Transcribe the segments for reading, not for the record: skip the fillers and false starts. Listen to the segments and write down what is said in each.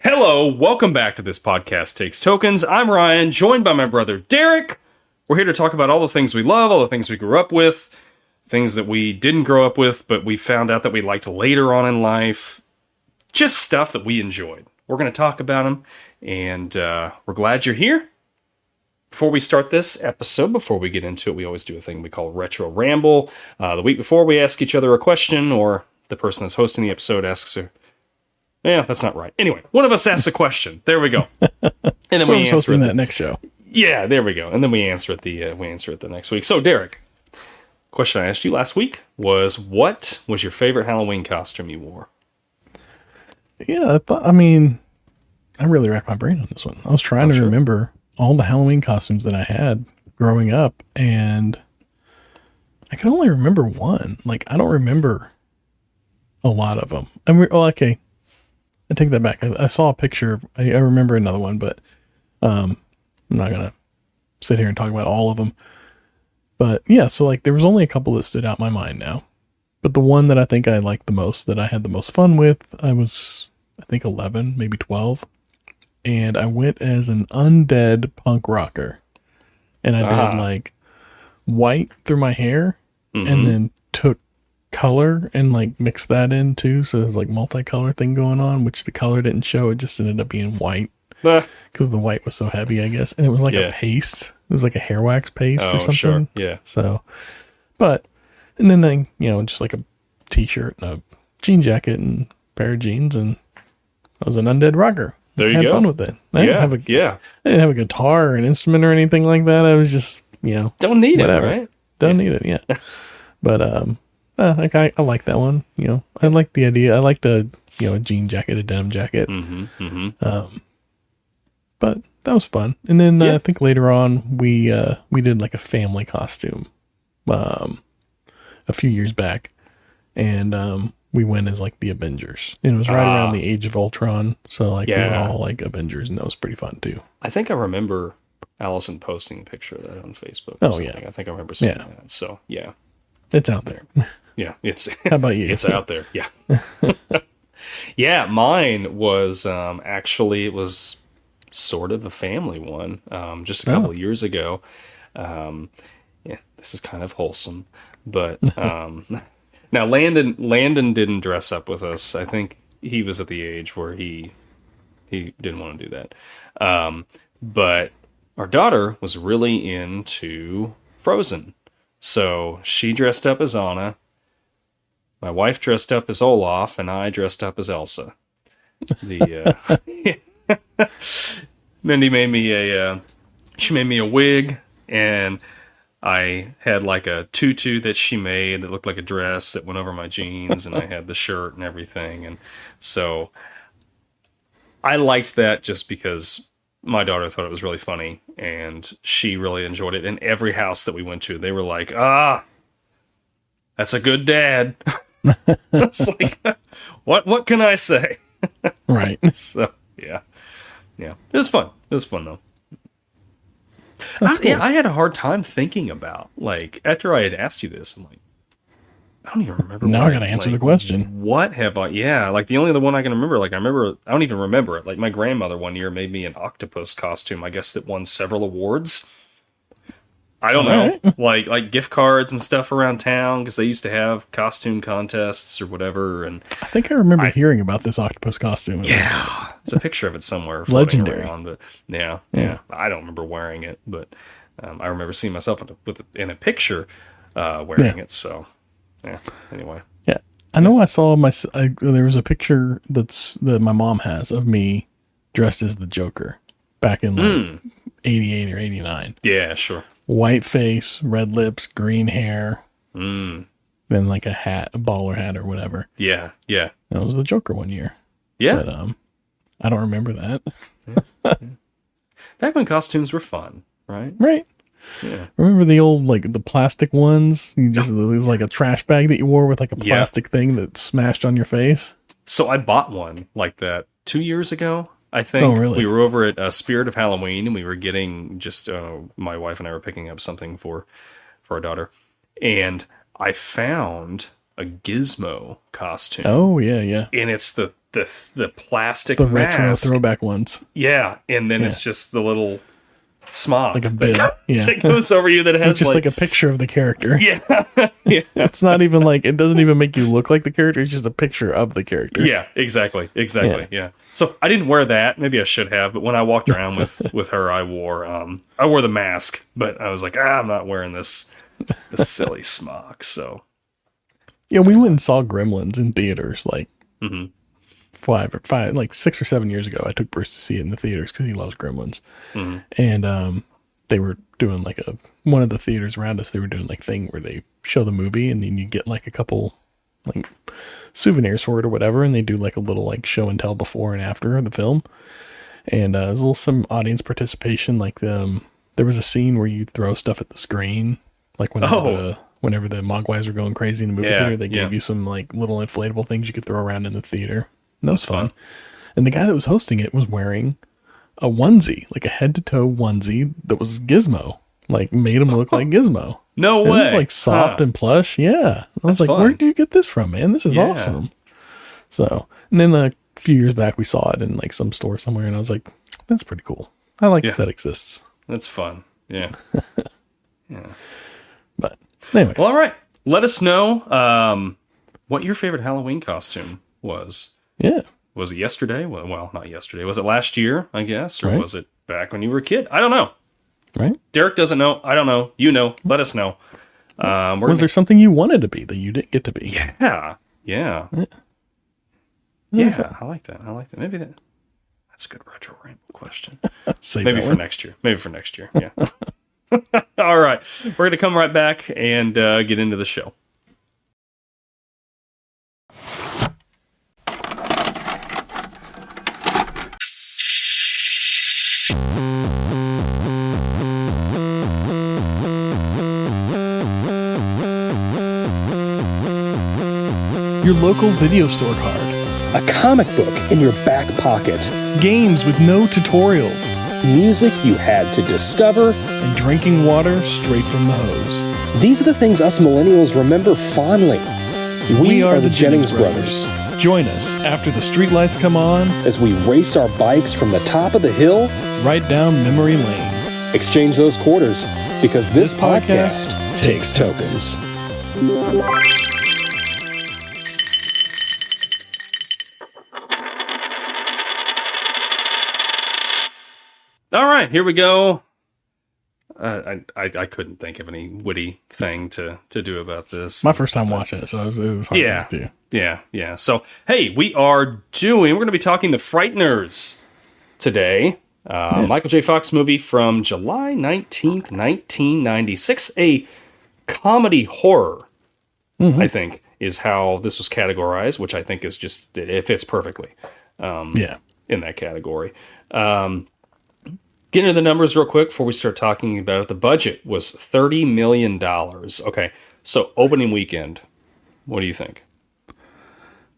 Hello, welcome back to This Podcast Takes Tokens. I'm Ryan, joined by my brother Derek. We're here to talk about all the things we love, all the things we grew up with, things that we didn't grow up with, but we found out that we liked later on in life. Just stuff that we enjoyed. We're going to talk about them, and we're glad you're here. Before we start this episode, before we get into it, we always do a thing we call Retro Ramble. The week before, we ask each other a question, or the person that's hosting the episode asks her. Yeah, that's not right. Anyway, one of us asks a question. There we go. And then we answer it. That next show. Yeah, there we go. And then we answer it the next week. So, Derek, question I asked you last week was, what was your favorite Halloween costume you wore? Yeah, I really racked my brain on this one. I was trying to remember all the Halloween costumes that I had growing up, and I can only remember one. Like, I don't remember a lot of them. Okay. I take that back. I saw a picture. I remember another one, but I'm not going to sit here and talk about all of them. But yeah, so like there was only a couple that stood out in my mind now. But the one that I think I liked the most, that I had the most fun with, I was, I think 11, maybe 12. And I went as an undead punk rocker. And I did like white through my hair, and then took color and like mixed that in too. So there's like multicolor thing going on, which the color didn't show. It just ended up being white because the white was so heavy, I guess. And it was like a paste. It was like a hair wax paste or something. Sure. Yeah. So, and then I, just like a t-shirt and a jean jacket and a pair of jeans, and I was an undead rocker. There you go. Had fun with it. I didn't have a guitar or an instrument or anything like that. I was just, don't need whatever. It, right? Don't need it. Yeah. But, I like that one. I like the idea. I like a jean jacket, a denim jacket. But that was fun. And then I think later on we did like a family costume, a few years back, and we went as like the Avengers. And it was right around the Age of Ultron, so like we were all like Avengers, and that was pretty fun too. I think I remember Allison posting a picture of that on Facebook. Oh yeah, I think I remember seeing that. So yeah, it's out there. Yeah, it's. How about you? It's out there. Yeah. Yeah, mine was actually, it was sort of a family one. Just a couple of years ago. Yeah, this is kind of wholesome, but now Landon didn't dress up with us. I think he was at the age where he didn't want to do that. But our daughter was really into Frozen, so she dressed up as Anna. My wife dressed up as Olaf, and I dressed up as Elsa. Mindy made me a wig, and I had like a tutu that she made that looked like a dress that went over my jeans, and I had the shirt and everything. And so I liked that just because my daughter thought it was really funny, and she really enjoyed it. In every house that we went to, they were like, that's a good dad. It's like, what can I say? Right. So yeah, it was fun. It was fun though. That's cool. Yeah, I had a hard time thinking about, like, after I had asked you this, I'm like, I don't even remember. Now I gotta answer the question. What have I? Yeah, like the only other one I can remember. Like I don't even remember it. Like my grandmother one year made me an octopus costume. I guess that won several awards. I don't know, right. like gift cards and stuff around town, because they used to have costume contests or whatever. And I think I remember hearing about this octopus costume. Yeah, there's a picture of it somewhere. Legendary. Around, but yeah. I don't remember wearing it, but I remember seeing myself in a picture wearing it. So yeah. Anyway. Yeah, I know. I saw there was a picture that my mom has of me dressed as the Joker back in like 88 or 89. Yeah, sure. White face, red lips, green hair, then like a hat, a baller hat or whatever. Yeah. That was the Joker one year. Yeah. But I don't remember that. Yeah. Back when costumes were fun, right? Right. Yeah. Remember the old, like the plastic ones? It was like a trash bag that you wore with like a plastic thing that smashed on your face. So I bought one like that 2 years ago. I think. Oh, really? We were over at Spirit of Halloween, and we were getting just, my wife and I were picking up something for our daughter. And I found a Gizmo costume. Oh, yeah. And it's the the plastic The retro mask. throwback ones. Yeah, and then it's just the little smog Like a bib. Yeah. that goes over you that has It's just like a picture of the character. yeah. Yeah. It's not even like, it doesn't even make you look like the character. It's just a picture of the character. Yeah, exactly. Yeah. So I didn't wear that. Maybe I should have, but when I walked around with her, I wore the mask, but I was like, I'm not wearing this silly smock. So Yeah, we went and saw Gremlins in theaters like mm-hmm. 6 or 7 years ago. I took Bruce to see it in the theaters because he loves Gremlins. Mm-hmm. And they were doing like one of the theaters around us, they were doing like thing where they show the movie and then you get like a couple like souvenirs for it or whatever, and they do like a little like show and tell before and after the film. And there's a little some audience participation, like there was a scene where you throw stuff at the screen, like whenever the Mogwais were going crazy in the movie theater, they gave you some like little inflatable things you could throw around in the theater. And that was fun. And the guy that was hosting it was wearing a onesie, like a head to toe onesie that was Gizmo, like made him look like Gizmo. No And way. it was like soft and plush. Yeah. I was like, fun. where did you get this from, man? This is awesome. So, and then a few years back, we saw it in like some store somewhere, and I was like, that's pretty cool. I like that exists. That's fun. Yeah. Yeah. But anyway. Well, all right. Let us know what your favorite Halloween costume was. Yeah. Was it yesterday? Well, not yesterday. Was it last year, I guess? Or was it back when you were a kid? I don't know. Right. Derek doesn't know. I don't know. You know. Let us know. Was there something you wanted to be that you didn't get to be? Yeah. Yeah. Yeah. I like that. Maybe that's a good Retro Ramble question. Maybe for next year. Yeah. All right. We're going to come right back and get into the show. Your local video store card. A comic book in your back pocket. Games with no tutorials. Music you had to discover. And drinking water straight from the hose. These are the things us millennials remember fondly. We are the Jennings brothers. Join us after the streetlights come on as we race our bikes from the top of the hill right down memory lane. Exchange those quarters because this podcast takes tokens. All right, here we go. I couldn't think of any witty thing to do about this. My first time watching it, so it was hard to do. Yeah. So, hey, we're going to be talking The Frighteners today. Michael J. Fox movie from July 19th, 1996. A comedy horror, I think, is how this was categorized, which I think is just, it fits perfectly in that category. Get into the numbers real quick before we start talking about it. The budget was $30 million. Okay, so opening weekend, what do you think?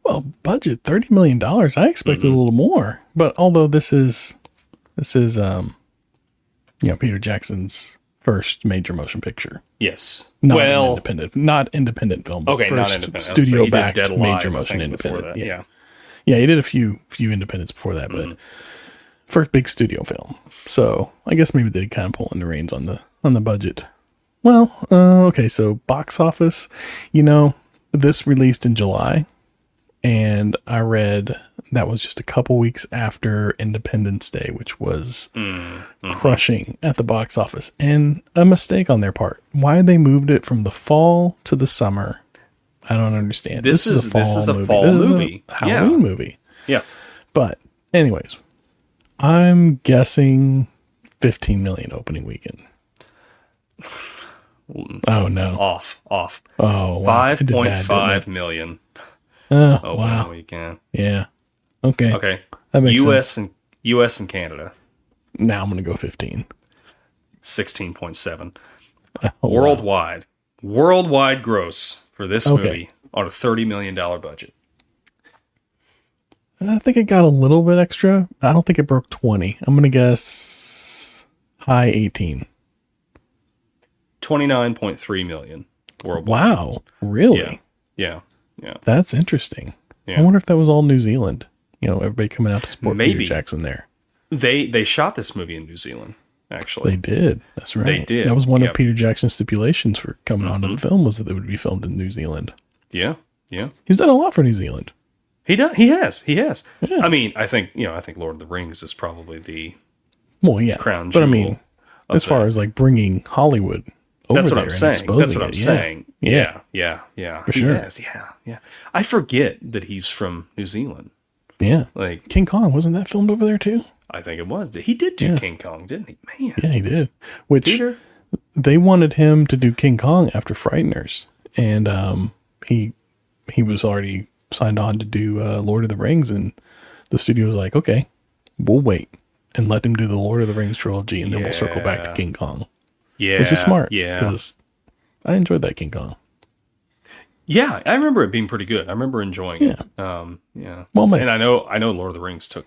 Well, budget $30 million. I expected a little more, but although this is Peter Jackson's first major motion picture. Yes. Not independent film. But okay, first not independent. Studio backed Dead Alive, major motion independent. Yeah, he did a few independents before that, but first big studio film. So I guess maybe they kind of pulling the reins on the budget. Well, okay, so box office, this released in July, and I read that was just a couple weeks after Independence Day, which was crushing at the box office, and a mistake on their part. Why they moved it from the fall to the summer, I don't understand. This is a fall movie. A Halloween movie. Yeah. But anyways, I'm guessing 15 million opening weekend. Oh no. Off. Oh, wow. 5.5 million. Wow. Weekend. Yeah. Okay. That makes sense. US and Canada. Now I'm going to go 15. 16.7. Oh, Worldwide. Wow. Worldwide gross for this movie on a $30 million budget. I think it got a little bit extra. I don't think it broke 20. I'm going to guess high 18. 29.3 million worldwide. Wow. Really? Yeah. That's interesting. Yeah. I wonder if that was all New Zealand. everybody coming out to support Peter Jackson there. They shot this movie in New Zealand, actually. They did. That's right. They did. That was one of Peter Jackson's stipulations for coming onto the film, was that it would be filmed in New Zealand. Yeah, yeah. He's done a lot for New Zealand. He has. Yeah. I mean, I think Lord of the Rings is probably the crown but jewel. I mean, as far as like bringing Hollywood over that's what there I'm saying. That's what I'm saying. Yeah. For sure. Has. Yeah. I forget that he's from New Zealand. Yeah. Like King Kong, wasn't that filmed over there too? I think it was. He did do King Kong, didn't he? Man. Yeah, he did. Which Peter? They wanted him to do King Kong after Frighteners, and he was already signed on to do Lord of the Rings, and the studio was like, okay, we'll wait and let him do the Lord of the Rings trilogy, and then we'll circle back to King Kong. Yeah. Which is smart. Yeah. Because I enjoyed that King Kong. Yeah, I remember it being pretty good. I remember enjoying it. Yeah. Well, man. And I know Lord of the Rings took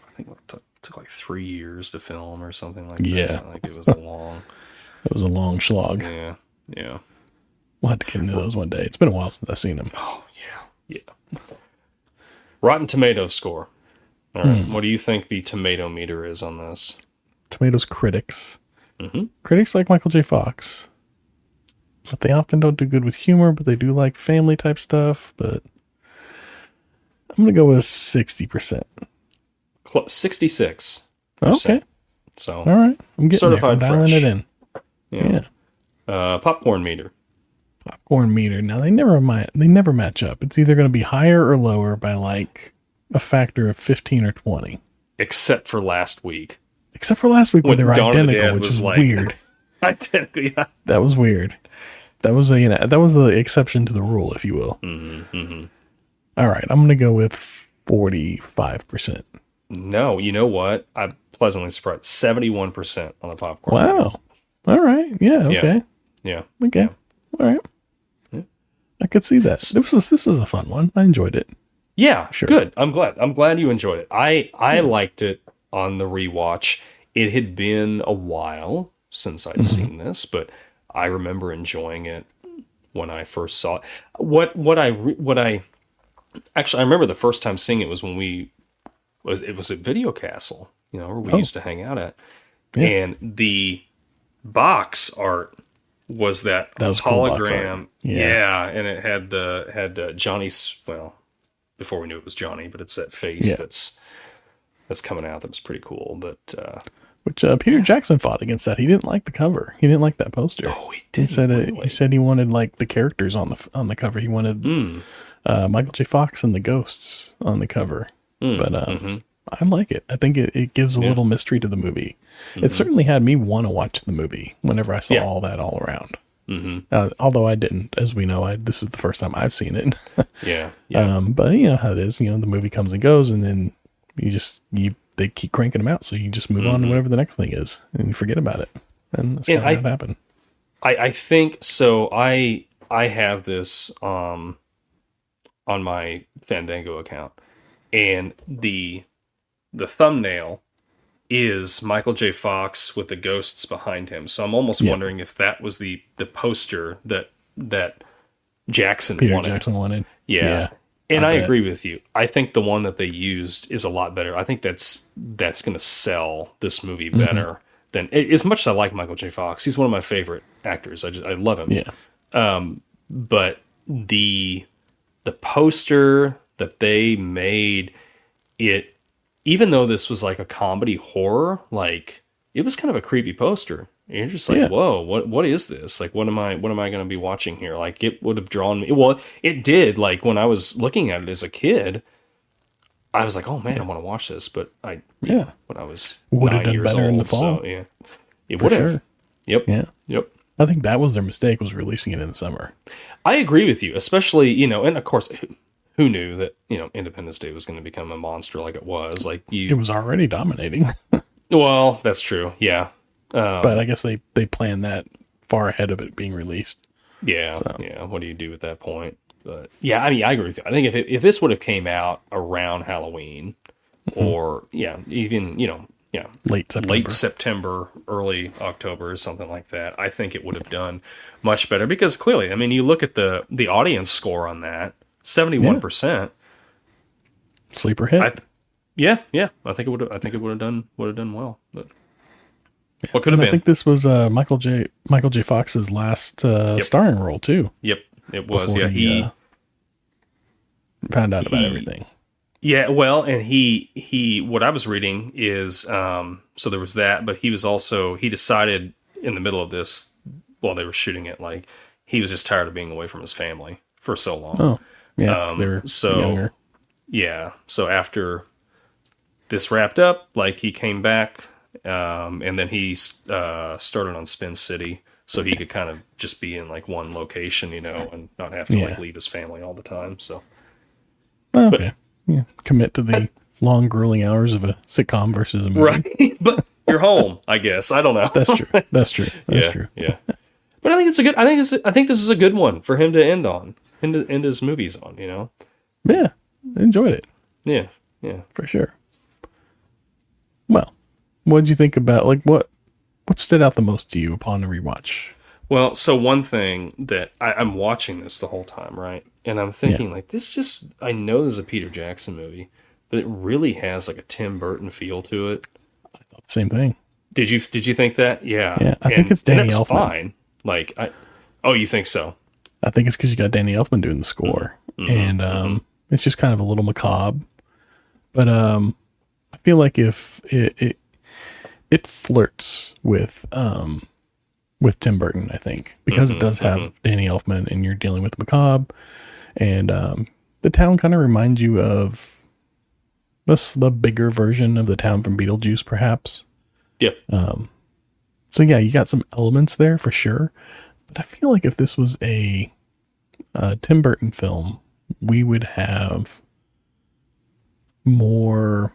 like 3 years to film or something like that. Yeah. Like it was a long. It was a long slog. Yeah. We'll have to get into those one day. It's been a while since I've seen them. Oh, yeah. Rotten Tomatoes score. All right. What do you think the tomato meter is on this? Tomatoes critics. Mm-hmm. Critics like Michael J. Fox. But they often don't do good with humor, but they do like family type stuff. But I'm going to go with 60%. 66%. Okay. So, all right. I'm getting certified there. I'm dialing fresh. it in. Yeah. Popcorn meter. Popcorn meter. Now, they never match up. It's either going to be higher or lower by like a factor of 15 or 20. Except for last week. Except for last week when they were Dawn of the identical, Dead which was is like, weird. Identical, yeah. That was weird. That was the exception to the rule, if you will. All right, I'm going to go with 45%. No, you know what? I'm pleasantly surprised. 71% on the popcorn. Wow. All right. Yeah. Okay. Yeah. Okay. Yeah. All right. Yeah. I could see that. This was a fun one. I enjoyed it. Yeah. Sure. Good. I'm glad you enjoyed it. I liked it on the rewatch. It had been a while since I'd seen this, but I remember enjoying it when I first saw it. I remember the first time seeing it was when it was at Video Castle, where we used to hang out at. Yeah. And the box art was that was hologram. Cool yeah. And it had Johnny's, well, before we knew it was Johnny, but it's that face that's coming out. That was pretty cool. But which Peter Jackson fought against that. He didn't like the cover. He didn't like that poster. Oh, he did. He said he wanted like the characters on the cover. He wanted Michael J. Fox and the ghosts on the cover. But I like it. I think it gives a little mystery to the movie. It certainly had me want to watch the movie whenever I saw all that all around. Although I didn't, as we know, this is the first time I've seen it. Yeah. But you know how it is. The movie comes and goes, and then they keep cranking them out, so you just move on to whatever the next thing is, and you forget about it. And that's kind of how it happened. I think so. I have this on my Fandango account, and the thumbnail is Michael J. Fox with the ghosts behind him. So I'm almost wondering if that was the poster that Peter Jackson wanted. Yeah. And I agree with you. I think the one that they used is a lot better. I think that's going to sell this movie better than, as much as I like Michael J. Fox. He's one of my favorite actors. I love him. Yeah. But the poster that they made, it, even though this was like a comedy horror, like it was kind of a creepy poster. And you're just like, whoa, what is this? Like, what am I going to be watching here? Like, it would have drawn me. Well, it did. Like, when I was looking at it as a kid, I was like, oh man, I want to watch this. But when I was would 9 have done years better old, in the fall. So, yeah, it would have. Sure. Yep. Yeah. Yep. I think that was their mistake, was releasing it in the summer. I agree with you, especially, and of course, who knew that, Independence Day was going to become a monster like it was? Like it was already dominating. Well, that's true. Yeah. But I guess they planned that far ahead of it being released. Yeah. So. Yeah. What do you do at that point? But yeah, I mean, I agree with you. I think if this would have came out around Halloween or even, late September, early October or something like that, I think it would have done much better because clearly, I mean, you look at the audience score on that, 71%. Sleeper hit. Yeah, yeah. I think it would have. I think it would have done well. But what could have I been? think this was Michael J. Fox's last Yep. starring role too. Yep, it was. Before Yeah, he found out about he everything. Yeah, well, and he what I was reading is so there was that, but he was also he decided in the middle of this while they were shooting it, like he was just tired of being away from his family for so long. Oh, yeah, 'cause they were So younger. yeah, so after this wrapped up, like he came back, and then he started on Spin City, so he could kind of just be in like one location, and not have to like Yeah. leave his family all the time. So Oh, okay, yeah, commit to the long, grueling hours of a sitcom versus a movie. right, but you're home, I guess. I don't know. That's true. That's true. That's true. Yeah. But I think it's a good. I think this is a good one for him to end on, end his movies on. Yeah, enjoyed it Yeah, yeah. for sure. Well, what did you think about what stood out the most to you upon the rewatch? Well, so one thing that I'm watching this the whole time, right? And I'm thinking like I know this is a Peter Jackson movie, but it really has like a Tim Burton feel to it. I thought the same thing. Did you think that? Yeah. Yeah, I think it's Danny and that's Elfman. fine. Like oh, you think so? I think it's because you got Danny Elfman doing the score, and it's just kind of a little macabre. But I feel like if it flirts with Tim Burton, I think, because it does have Danny Elfman, and you're dealing with macabre, and the town kind of reminds you of the bigger version of the town from Beetlejuice, perhaps. Yep. So yeah, you got some elements there for sure. But I feel like if this was a Tim Burton film, we would have more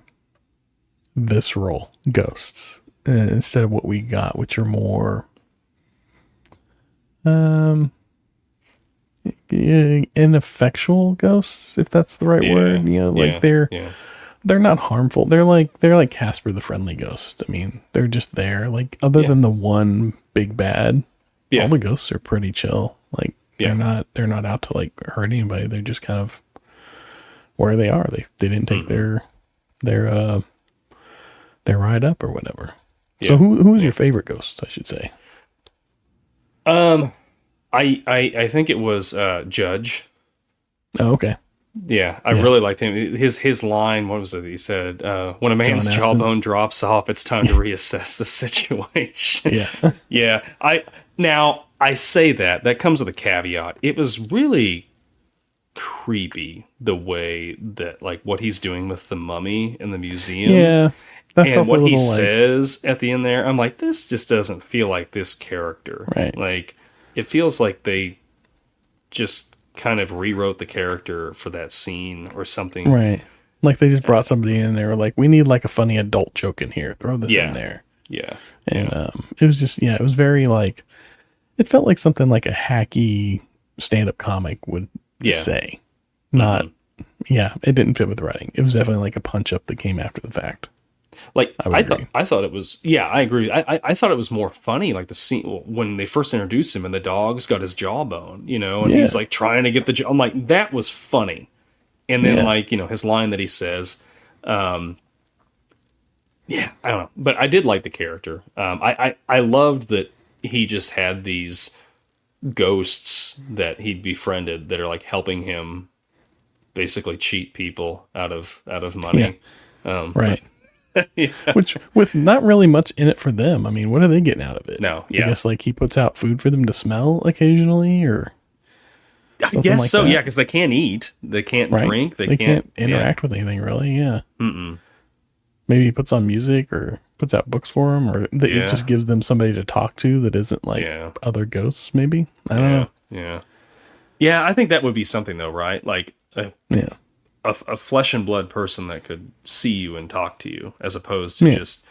visceral ghosts instead of what we got, which are more ineffectual ghosts, if that's the right word. They're not harmful. They're like Casper the Friendly Ghost. I mean, they're just there. Like, other than the one big bad, all the ghosts are pretty chill. Like, they're not out to like hurt anybody. They're just kind of where they are. They didn't take their ride up or whatever. Yeah. So who is your favorite ghost, I should say? I think it was Judge. Oh, okay. Yeah, I really liked him. His line, what was it? He said, "When a man's jawbone drops off, it's time to reassess the situation." Yeah. I say that comes with a caveat. It was really creepy the way that, like, what he's doing with the mummy in the museum. Yeah. And what he says at the end there, I'm like, this just doesn't feel like this character. Right. Like, it feels like they just kind of rewrote the character for that scene or something. Right. Like they just brought somebody in and they were like, we need like a funny adult joke in here. Throw this in there. Yeah. And it was just, it was very like, it felt like something like a hacky stand-up comic would say. Not, it didn't fit with the writing. It was definitely like a punch-up that came after the fact. Like, I thought it was, I agree. I thought it was more funny, like the scene when they first introduced him and the dog's got his jawbone, and he's like trying to get the jaw. I'm like, that was funny. And then like, his line that he says, I don't know, but I did like the character. I loved that he just had these ghosts that he'd befriended that are like helping him basically cheat people out of money. Right. Which, with not really much in it for them. I mean, what are they getting out of it? No, I guess like he puts out food for them to smell occasionally, or I guess like so. That. Yeah, because they can't eat, they can't drink, they can't interact with anything really. Yeah. Maybe he puts on music or puts out books for them, or it just gives them somebody to talk to that isn't like other ghosts. Maybe I don't know. Yeah. I think that would be something though, right? Like a flesh and blood person that could see you and talk to you, as opposed to just,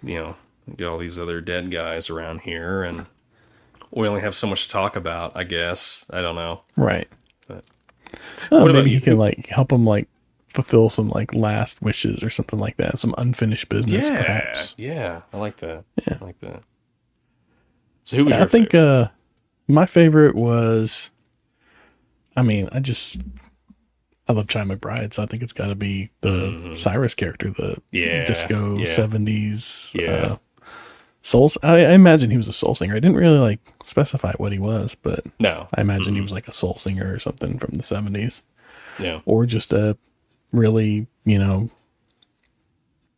get all these other dead guys around here, and we only have so much to talk about, I guess. I don't know. Right. But maybe he can like help him like fulfill some like last wishes or something like that. Some unfinished business, perhaps. Yeah. I like that. Yeah. I like that. So who was your favorite? I think my favorite was, I love Chai McBride, so I think it's got to be the Cyrus character, the disco 70s souls. I imagine he was a soul singer. I didn't really like specify what he was, but no, I imagine he was like a soul singer or something from the 70s. Yeah. Or just a really,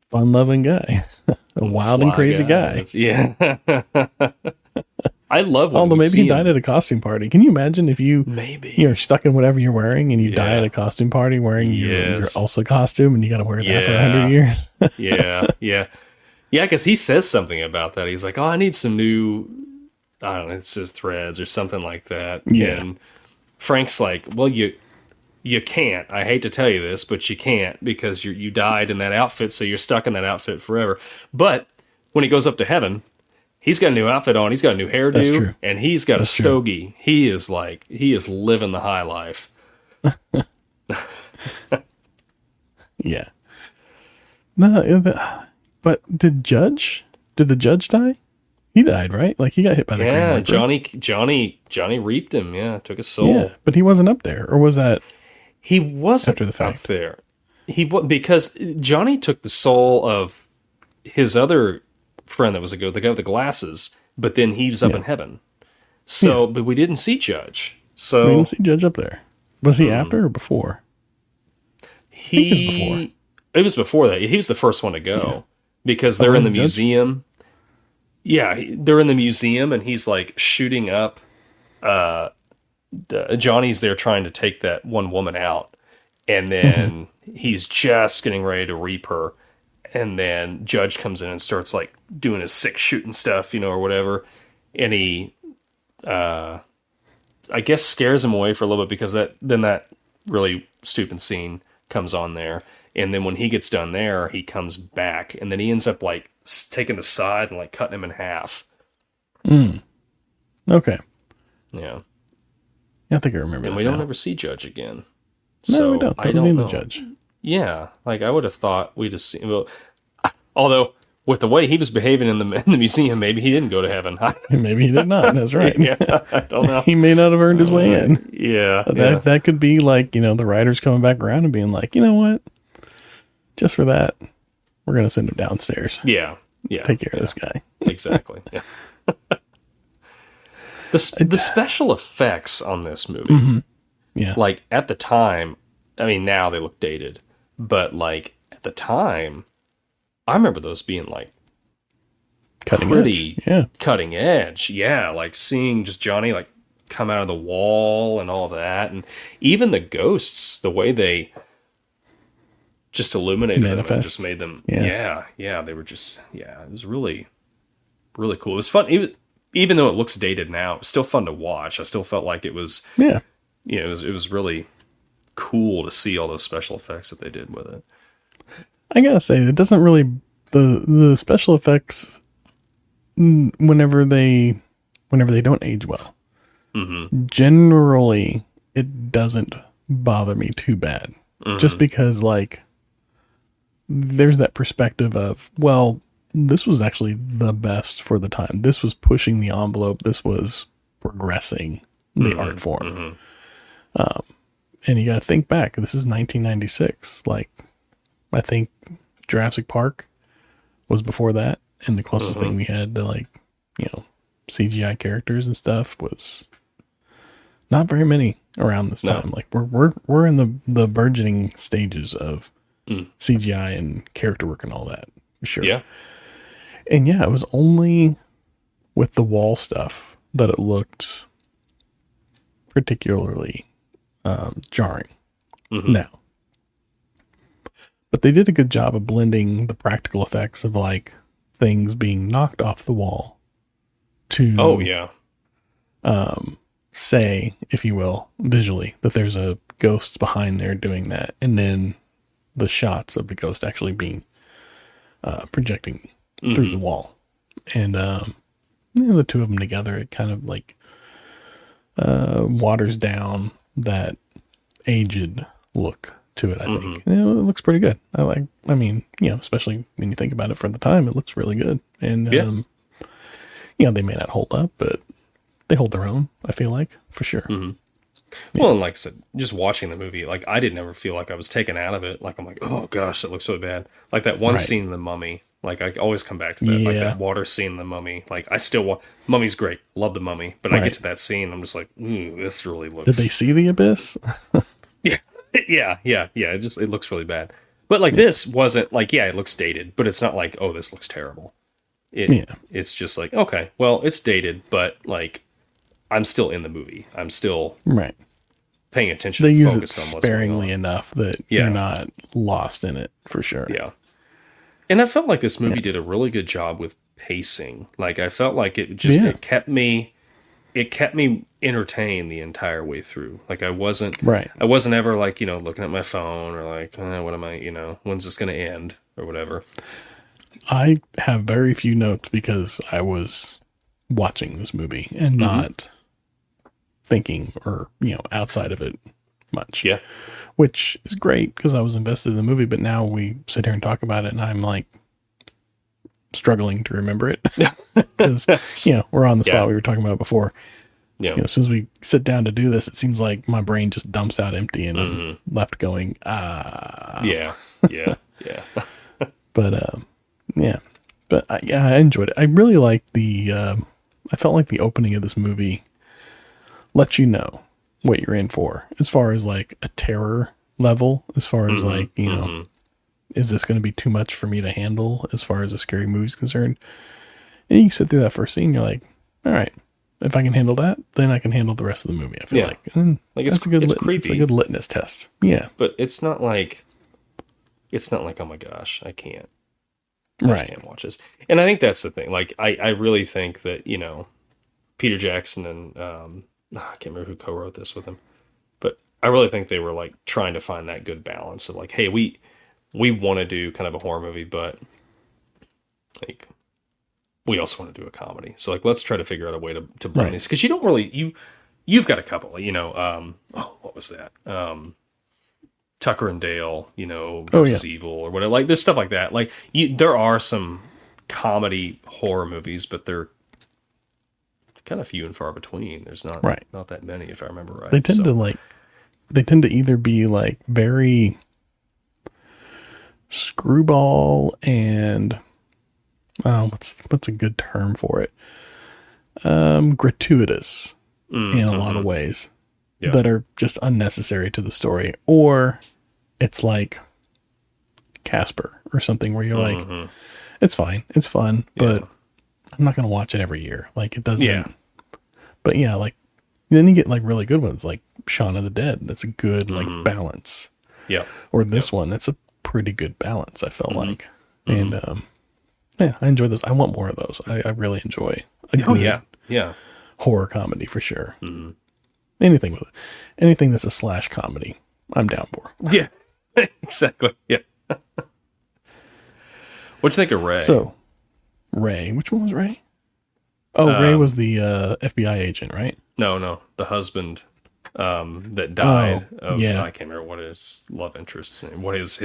fun-loving guy. A wild and crazy guy. Yeah. I love when although maybe he died at a costume party. Can you imagine if you're stuck in whatever you're wearing and you die at a costume party wearing your Elsa costume and you got to wear that for 100 years? Yeah, because he says something about that. He's like, oh, I need some new, I don't know, it says threads or something like that. Yeah. And Frank's like, well, you can't. I hate to tell you this, but you can't because you died in that outfit, so you're stuck in that outfit forever. But when he goes up to heaven, he's got a new outfit on. He's got a new hairdo. That's true. And he's got a stogie. He is living the high life. Yeah. No, but did the judge die? He died, right? Like he got hit by the Green Reaper. Johnny reaped him. Yeah, took his soul. Yeah, but he wasn't up there, or was that? He wasn't after the fact. Up there. Because Johnny took the soul of his other friend that was the guy with the glasses, but then he was up in heaven. So, but we didn't see Judge. So we didn't see Judge up there. Was he after or before? I think it was before. It was before that. He was the first one to go because they're in the museum. Yeah, they're in the museum, and he's like shooting up. Johnny's there trying to take that one woman out, and then he's just getting ready to reap her, and then Judge comes in and starts like doing his sick shooting stuff, or whatever, and he, I guess, scares him away for a little bit because that really stupid scene comes on there, and then when he gets done there, he comes back, and then he ends up like taking the side and like cutting him in half. Okay. Yeah. I think I remember. And we don't ever see Judge again. No, so we don't. I don't know. Judge. Yeah, like I would have thought we'd have seen. Well, although with the way he was behaving in the museum, maybe he didn't go to heaven. Maybe he did not. That's right. Yeah, I don't know. He may not have earned his way in. Yeah, that could be like the writers coming back around and being like, you know what, just for that, we're gonna send him downstairs. Yeah. Take care of this guy. Exactly. Yeah. The special effects on this movie, like at the time, I mean, now they look dated, but like at the time, I remember those being like cutting edge. Yeah, like seeing just Johnny like come out of the wall and all that, and even the ghosts, the way they just illuminated them and just made them. Yeah, they were just it was really, really cool. It was fun. Even though it looks dated now, it was still fun to watch. I still felt like it was, it was really cool to see all those special effects that they did with it. I gotta say, it doesn't really, the special effects, whenever they don't age well, generally it doesn't bother me too bad. Just because like, there's that perspective of, well, this was actually the best for the time. This was pushing the envelope. This was progressing the art form. And you got to think back. This is 1996. Like, I think Jurassic Park was before that. And the closest thing we had to like, CGI characters and stuff was not very many around this time. Like we're in the burgeoning stages of CGI and character work and all that. For sure. Yeah. And it was only with the wall stuff that it looked particularly jarring. Now, but they did a good job of blending the practical effects of like things being knocked off the wall to say, if you will, visually that there's a ghost behind there doing that, and then the shots of the ghost actually being projecting through the wall, and the two of them together, it kind of like waters down that aged look to it. I think it looks pretty good. I mean, especially when you think about it for the time, it looks really good. And they may not hold up, but they hold their own, I feel like, for sure. Well, and like I said, just watching the movie, like I didn't ever feel like I was taken out of it. Like I'm like, oh gosh, that looks so bad. Like that one Right. scene in The Mummy. Like I always come back to that. Like Yeah. that water scene in The Mummy. Like I still Mummy's great. Love The Mummy. But I get Right. to that scene, I'm just like, ooh, this really looks. Did they see the abyss? Yeah, yeah. It looks really bad. But like this wasn't like, yeah, it looks dated, but it's not like, oh, this looks terrible. It's just like, okay, well, it's dated, but like I'm still in the movie. I'm still Right. paying attention. They and use it focused on what's going sparingly on. enough that Yeah. you're not lost in it for sure. Yeah. And I felt like this movie did a really good job with pacing. Like I felt like it kept me entertained the entire way through. Like I wasn't ever like, looking at my phone or like, what am I, when's this going to end or whatever. I have very few notes because I was watching this movie and not thinking or, outside of it much. Yeah. Which is great because I was invested in the movie, but now we sit here and talk about it and I'm like struggling to remember it because, we're on the spot we were talking about before. Yeah. As soon as we sit down to do this, it seems like my brain just dumps out empty and I'm left going, Yeah. But, but I enjoyed it. I really liked I felt like the opening of this movie lets you know what you're in for as far as like a terror level, as far as like, is this going to be too much for me to handle as far as a scary movie is concerned? And you sit through that first scene, you're like, all right, if I can handle that, then I can handle the rest of the movie. I feel like, it's a good it's creepy. It's a good litmus test. Yeah. But it's not like, oh my gosh, I can't. I just can't watch this. And I think that's the thing. Like, I really think that, Peter Jackson and, I can't remember who co-wrote this with him, but I really think they were like trying to find that good balance of like, hey, we want to do kind of a horror movie, but like, we also want to do a comedy. So like, let's try to figure out a way to blend these. Cause you don't really, you've got a couple, what was that? Tucker and Dale, versus Evil or whatever. Like there's stuff like that. Like there are some comedy horror movies, but they're kind of few and far between. There's not that many, if I remember right. They tend to either be like very screwball and what's a good term for it? Gratuitous in a lot of ways that are just unnecessary to the story, or it's like Casper or something where you're like, it's fine, it's fun, but I'm not going to watch it every year. Like it doesn't. Yeah. But yeah, like then you get like really good ones like Shaun of the Dead. That's a good like balance. Yeah. Or this one, that's a pretty good balance. I felt like, and I enjoy this. I want more of those. I really enjoy a good horror comedy for sure. Anything with it, anything that's a slash comedy, I'm down for. Yeah, exactly. Yeah. What'd you think of Ray? So, Ray, which one was Ray? Oh, Ray was the FBI agent, right? No, the husband that died of, I can't remember what his love interest's name, what his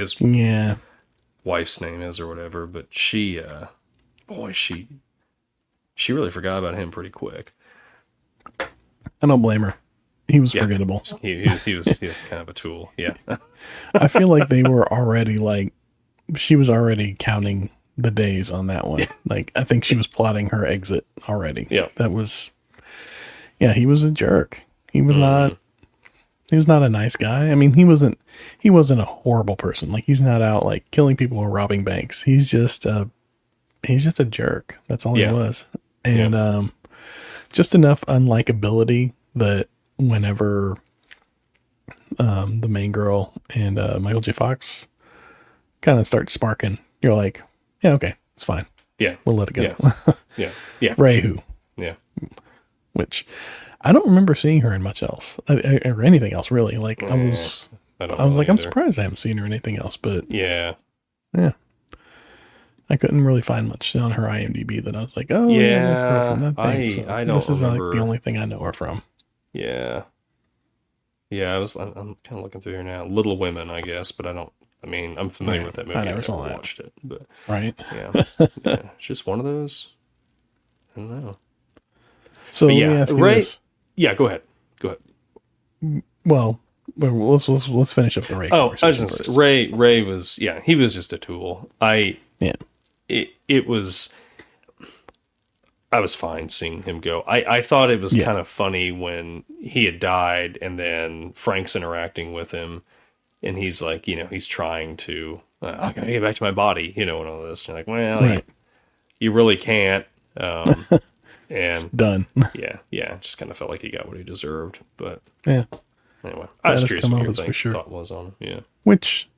wife's name is or whatever, but she really forgot about him pretty quick. I don't blame her. He was forgettable. He was kind of a tool. Yeah. I feel like they were already like, she was already counting the days on that one. Like, I think she was plotting her exit already. Yeah. That was, he was a jerk. He was not a nice guy. I mean, he wasn't a horrible person. Like, he's not out like killing people or robbing banks. He's just a jerk. That's all he was. And, just enough unlikability that whenever, the main girl and, Michael J. Fox kind of start sparking, you're like, yeah, okay, it's fine. Yeah. We'll let it go. Yeah. Ray who. Yeah. Which I don't remember seeing her in much else or anything else really. Like I was like, I'm surprised I haven't seen her in anything else, but yeah. I couldn't really find much on her IMDb that I was like, oh yeah, from that thing. I don't. This is like the only thing I know her from. Yeah. Yeah, I'm kind of looking through here now. Little Women, I guess, but I'm familiar with that movie. I never watched it, but yeah. It's just one of those. I don't know. So let me ask you this. Yeah, go ahead. well, let's finish up the Ray. Oh, I was conversation just first. Ray was, yeah, he was just a tool. Yeah. It was, I was fine seeing him go. I thought it was kind of funny when he had died and then Frank's interacting with him and he's like, he's trying to, I gotta get back to my body, and all this. And you're like, well, Right. you really can't. And Done. yeah, just kind of felt like he got what he deserved. But Yeah. anyway, I was curious what your for thought was on him. Yeah. Which,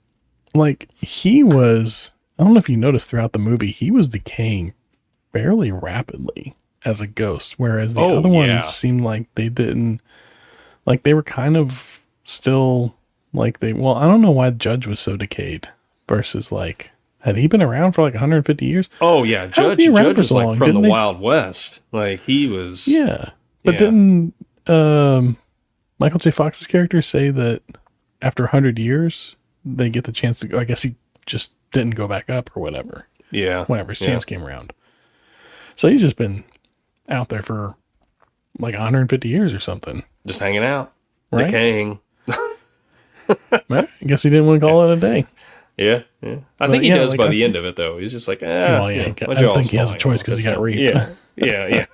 like, he was, I don't know if you noticed throughout the movie, he was decaying fairly rapidly as a ghost, whereas the other ones seemed like they didn't, like, they were kind of still, like, I don't know why the Judge was so decayed versus, like, had he been around for like 150 years? Oh, yeah. Judge is so like from the Wild West. Like, he was. Yeah. But didn't Michael J. Fox's character say that after 100 years, they get the chance to go? I guess he just didn't go back up or whatever. Yeah. Whenever his chance came around. So he's just been out there for like 150 years or something. Just hanging out. Right? Decaying. Well, I guess he didn't want to call it a day. Yeah. I think he does by the end of it, though. He's just like, well, yeah, I don't think he has a choice because he got raped. Yeah.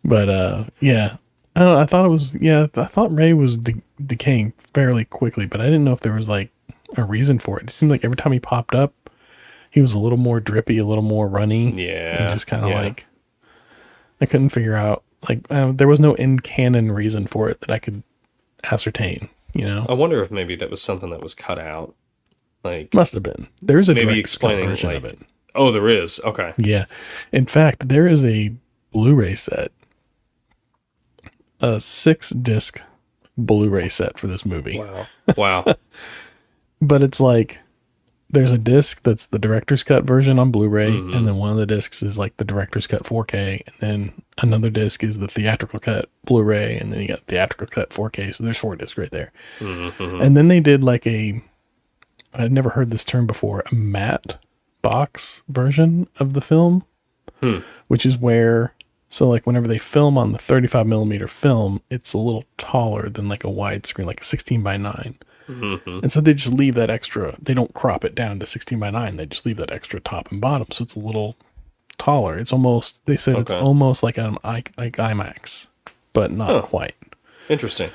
But, yeah. I don't know, I thought it was, I thought Ray was decaying fairly quickly, but I didn't know if there was like a reason for it. It seemed like every time he popped up, he was a little more drippy, a little more runny. Yeah. And just kind of like, I couldn't figure out, like, there was no in-canon reason for it that I could ascertain, I wonder if maybe that was something that was cut out. Like, must have been. There's a maybe direct cut explaining version like, of it. Oh, there is. Okay. Yeah. In fact, there is a Blu-ray set, a 6-disc Blu-ray set for this movie. Wow. But it's like, there's a disc that's the director's cut version on Blu-ray, and then one of the discs is like the director's cut 4K, and then another disc is the theatrical cut Blu-ray, and then you got theatrical cut 4K, so there's 4 discs right there. And then they did like I'd never heard this term before, a matte box version of the film, which is where, so like whenever they film on the 35 millimeter film, it's a little taller than like a widescreen, like a 16:9. And so they just leave that extra, they don't crop it down to 16:9, they just leave that extra top and bottom, so it's a little taller. It's almost, they said it's almost like an like IMAX, but not quite. Interesting.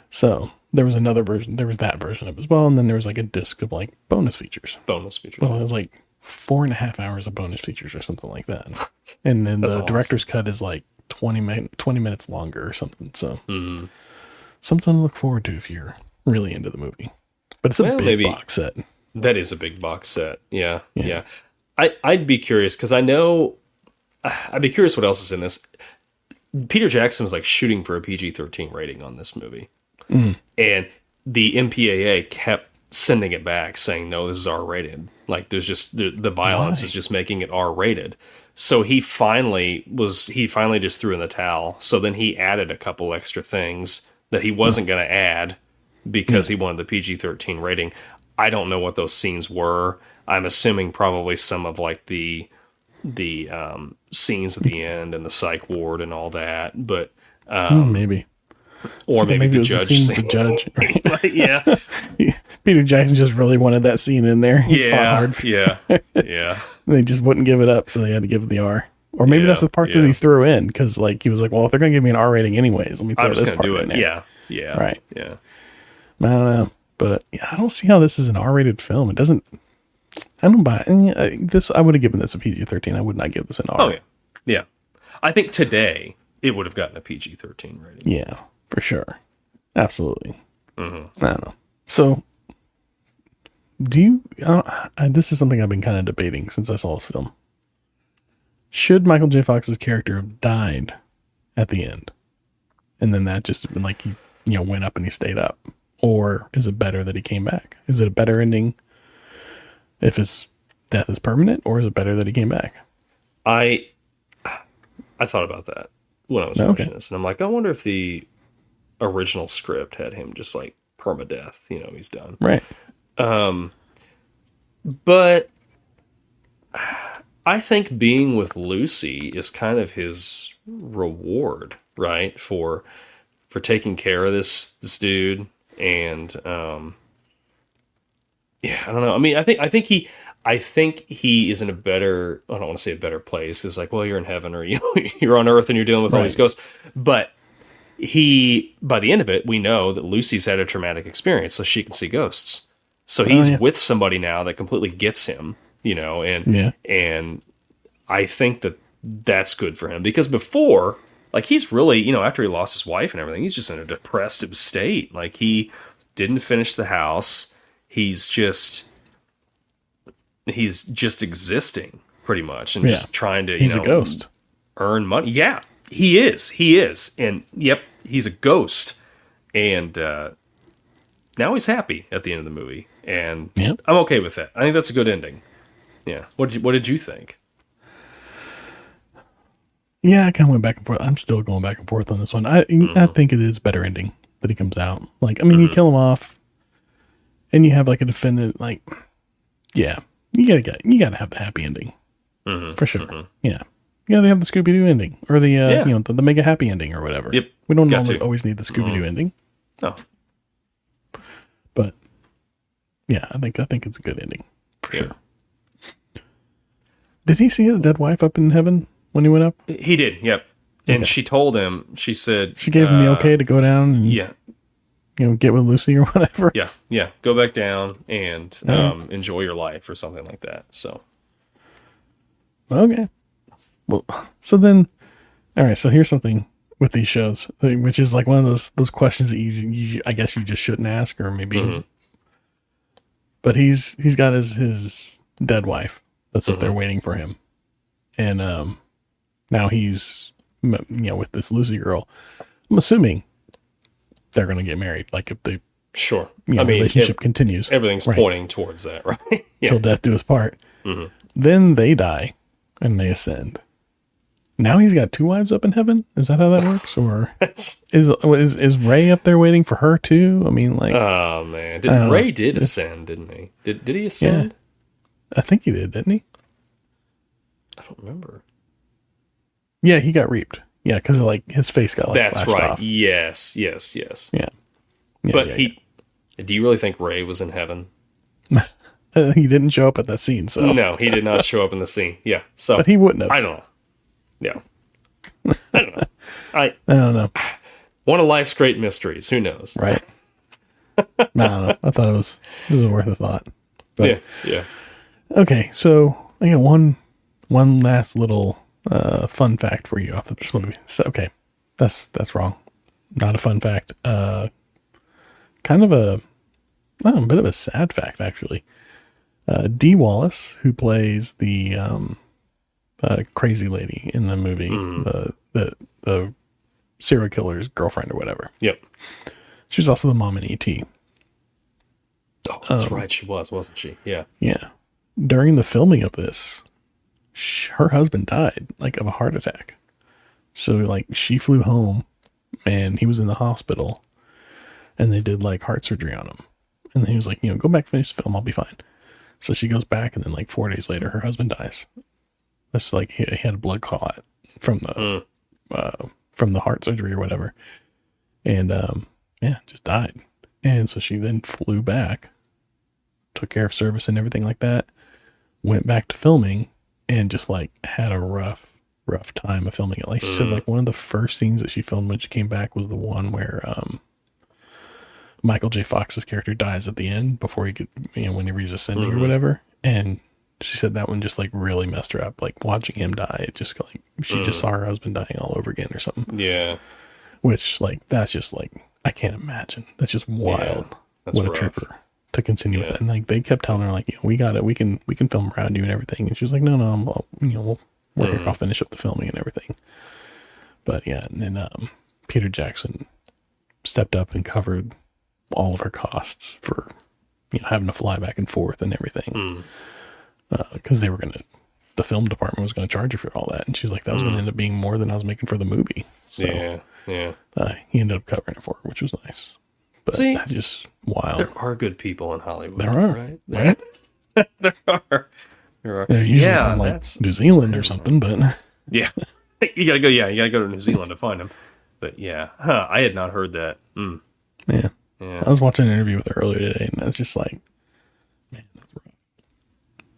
So there was another version, there was that version of it as well, and then there was like a disc of like bonus features. Well, it was like 4.5 hours of bonus features or something like that. And then the director's cut is like 20 minutes longer or something. So something to look forward to if you're really into the movie. But it's a big box set. That is a big box set. Yeah. I'd be curious because I'd be curious what else is in this. Peter Jackson was like shooting for a PG-13 rating on this movie. And the MPAA kept sending it back saying, no, this is R-rated. Like there's just the violence is just making it R-rated. So he finally just threw in the towel. So then he added a couple extra things that he wasn't going to add because he wanted the PG-13 rating. I don't know what those scenes were. I'm assuming probably some of like the scenes at the end and the psych ward and all that, but maybe. Or maybe the judge scene. The judge, right? Like, yeah. Peter Jackson just really wanted that scene in there. He fought hard. Yeah. They just wouldn't give it up, so they had to give it the R. Or maybe that's the part that he threw in, because like he was like, well, if they're going to give me an R rating anyways, let me throw this part in there. Yeah. Right. Yeah. I don't know. But I don't see how this is an R-rated film. It doesn't... I don't buy it. This, I would have given this a PG-13. I would not give this an R. Oh, yeah. Yeah. I think today it would have gotten a PG-13 rating. Yeah, for sure. Absolutely. I don't know. So, do you... this is something I've been kind of debating since I saw this film. Should Michael J. Fox's character have died at the end? And then that just been like he went up and he stayed up? Or is it better that he came back? Is it a better ending if his death is permanent, or is it better that he came back? I thought about that when I was watching this, and I'm like, I wonder if the original script had him just like permadeath. He's done. Right. But I think being with Lucy is kind of his reward, right? For for taking care of this dude. And yeah, I don't know. I mean, I think he is in a better, I don't want to say a better place, because like, well, you're in heaven, or you're on earth and you're dealing with all these ghosts. But by the end of it, we know that Lucy's had a traumatic experience, so she can see ghosts. So he's with somebody now that completely gets him, and I think that's good for him, because before, like, he's really, after he lost his wife and everything, he's just in a depressive state. Like, he didn't finish the house. He's just existing pretty much, and just trying to, he's a ghost, earn money. Yeah, he is. And yep, he's a ghost. And now he's happy at the end of the movie. And I'm okay with that. I think that's a good ending. Yeah. What did you think? Yeah, I kind of went back and forth. I'm still going back and forth on this one. I think it is better ending that he comes out. Like, I mean, you kill him off, and you have like a defendant. Like, yeah, you gotta have the happy ending for sure. Yeah, you gotta have the Scooby Doo ending, or the the mega happy ending, or whatever. Yep, we don't always need the Scooby Doo ending. No, but yeah, I think it's a good ending for sure. Did he see his dead wife up in heaven when he went up? He did. Yep. And she told him. She said she gave him the okay to go down and get with Lucy or whatever. Yeah. Go back down and enjoy your life or something like that. So okay. Well, so then, all right. So here's something with these shows, which is like one of those questions that you I guess you just shouldn't ask, or maybe. But he's got his dead wife that's up there waiting for him, and now he's with this Lucy girl. I'm assuming they're going to get married. Like, if they relationship continues, everything's pointing towards that, right? Till death do us part. Then they die and they ascend. Now he's got two wives up in heaven. Is that how that works? Or is Ray up there waiting for her too? I mean, like, oh man, Ray did ascend, didn't he? Did he ascend? Yeah. I think he did, didn't he? I don't remember. Yeah, he got reaped. Yeah, because like his face got slashed off. Yes. Yeah. But do you really think Ray was in heaven? He didn't show up at that scene, so no, he did not show up in the scene. Yeah, so but he wouldn't have. I don't know. Yeah, I don't know. I don't know. One of life's great mysteries. Who knows? Right. I don't know. I thought it was worth a thought. But, yeah. Okay, so I got one last little fun fact for you off of this movie. So, okay, that's wrong. Not a fun fact. Kind of a bit of a sad fact, actually. Dee Wallace, who plays the crazy lady in the movie, the serial killer's girlfriend or whatever. Yep. She was also the mom in E.T. Oh, that's right. She wasn't she? Yeah. Yeah. During the filming of this, her husband died, like, of a heart attack. So, like, she flew home, and he was in the hospital, and they did, like, heart surgery on him. And then he was like, go back, finish the film, I'll be fine. So she goes back, and then, like, 4 days later, her husband dies. That's like, he had a blood clot from the heart surgery or whatever. And, just died. And so she then flew back, took care of service and everything like that, went back to filming, and just, like, had a rough time of filming it. Like, she said, like, one of the first scenes that she filmed when she came back was the one where Michael J. Fox's character dies at the end before he could, when he reaches ascending or whatever. And she said that one just, like, really messed her up. Like, watching him die, it just, like, she just saw her husband dying all over again or something. Yeah. Which, like, that's just, like, I can't imagine. That's just wild. Yeah, that's what rough. A trooper to continue with that. And, like, they kept telling her, like, we got it. We can film around you and everything. And she was like, no, I'll finish up the filming and everything. But yeah, and then Peter Jackson stepped up and covered all of her costs for having to fly back and forth and everything, because the film department was going to charge her for all that, and she's like, that was going to end up being more than I was making for the movie. So, yeah. He ended up covering it for her, which was nice. But see, that's just wild. There are good people in Hollywood. There are, right? There are. They're usually from like New Zealand or something, but yeah, you gotta go. Yeah, you gotta go to New Zealand to find them. But yeah, I had not heard that. Yeah. Yeah. I was watching an interview with her earlier today, and I was just like, man, that's rough.